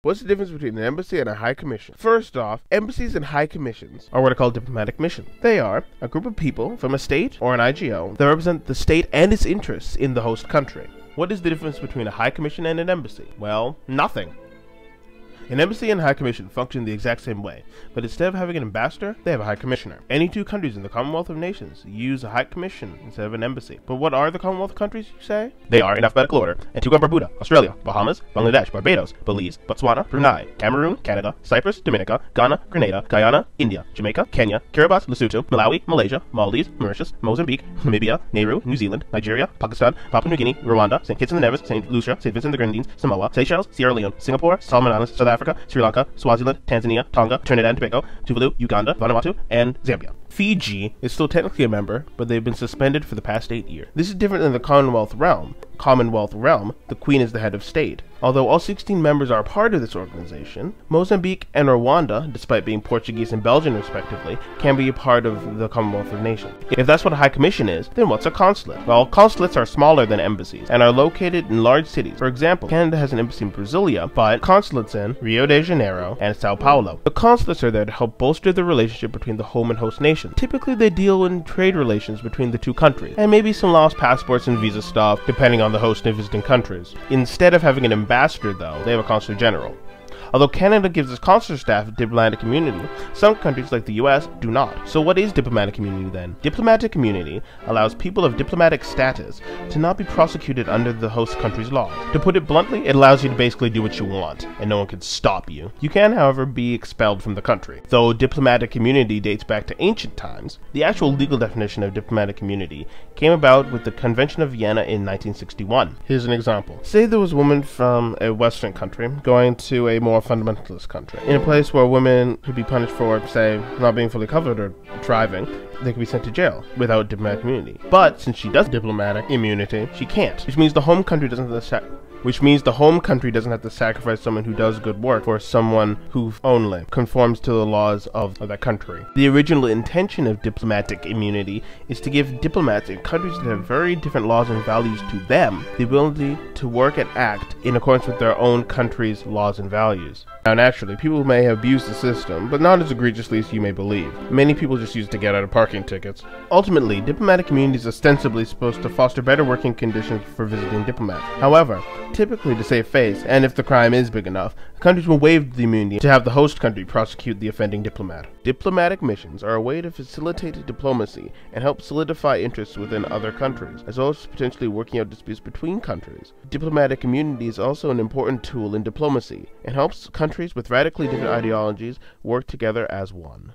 What's the difference between an embassy and a high commission? First off, embassies and high commissions are what are called diplomatic missions. They are a group of people from a state or an IGO that represent the state and its interests in the host country. What is the difference between a high commission and an embassy? Well, nothing. An embassy and a high commission function the exact same way, but instead of having an ambassador, they have a high commissioner. Any two countries in the Commonwealth of Nations use a high commission instead of an embassy. But what are the Commonwealth countries, you say? They are, in alphabetical order, Antigua and Barbuda, Australia, Bahamas, Bangladesh, Barbados, Belize, Botswana, Brunei, Cameroon, Canada, Cyprus, Dominica, Ghana, Grenada, Guyana, India, Jamaica, Kenya, Kiribati, Lesotho, Malawi, Malaysia, Maldives, Mauritius, Mozambique, Namibia, Nauru, New Zealand, Nigeria, Pakistan, Papua New Guinea, Rwanda, St. Kitts and Nevis, St. Lucia, St. Vincent and the Grenadines, Samoa, Seychelles, Sierra Leone, Singapore, Solomon Islands, South Africa, Sri Lanka, Swaziland, Tanzania, Tonga, Trinidad and Tobago, Tuvalu, Uganda, Vanuatu, and Zambia. Fiji is still technically a member, but they've been suspended for the past 8 years. This is different than the Commonwealth realm. The Queen is the head of state. Although all 16 members are part of this organization, Mozambique and Rwanda, despite being Portuguese and Belgian respectively, can be a part of the Commonwealth of Nations. If that's what a High Commission is, then what's a consulate? Well, consulates are smaller than embassies and are located in large cities. For example, Canada has an embassy in Brasilia, but consulates in Rio de Janeiro and Sao Paulo. The consulates are there to help bolster the relationship between the home and host nation. Typically, they deal in trade relations between the two countries, and maybe some lost passports and visa stuff, depending on the host and visiting countries. Instead of having an ambassador, though, they have a consul general. Although Canada gives its consular staff a diplomatic immunity, some countries like the US do not. So what is diplomatic immunity then? Diplomatic immunity allows people of diplomatic status to not be prosecuted under the host country's laws. To put it bluntly, it allows you to basically do what you want, and no one can stop you. You can, however, be expelled from the country. Though diplomatic immunity dates back to ancient times, the actual legal definition of diplomatic immunity came about with the Convention of Vienna in 1961. Here's an example. Say there was a woman from a Western country going to a more fundamentalist country, in a place where women could be punished for, say, not being fully covered or driving. They could be sent to jail without diplomatic immunity. But since she does diplomatic immunity, she can't, which means the home country doesn't have to sacrifice someone who does good work for someone who only conforms to the laws of that country. The original intention of diplomatic immunity is to give diplomats in countries that have very different laws and values to them the ability to work and act in accordance with their own country's laws and values. Now naturally, people may have abused the system, but not as egregiously as you may believe. Many people just use it to get out of parking tickets. Ultimately, diplomatic immunity is ostensibly supposed to foster better working conditions for visiting diplomats. However, typically to save face, and if the crime is big enough, countries will waive the immunity to have the host country prosecute the offending diplomat. Diplomatic missions are a way to facilitate diplomacy and help solidify interests within other countries, as well as potentially working out disputes between countries. Diplomatic immunity is also an important tool in diplomacy and helps countries with radically different ideologies work together as one.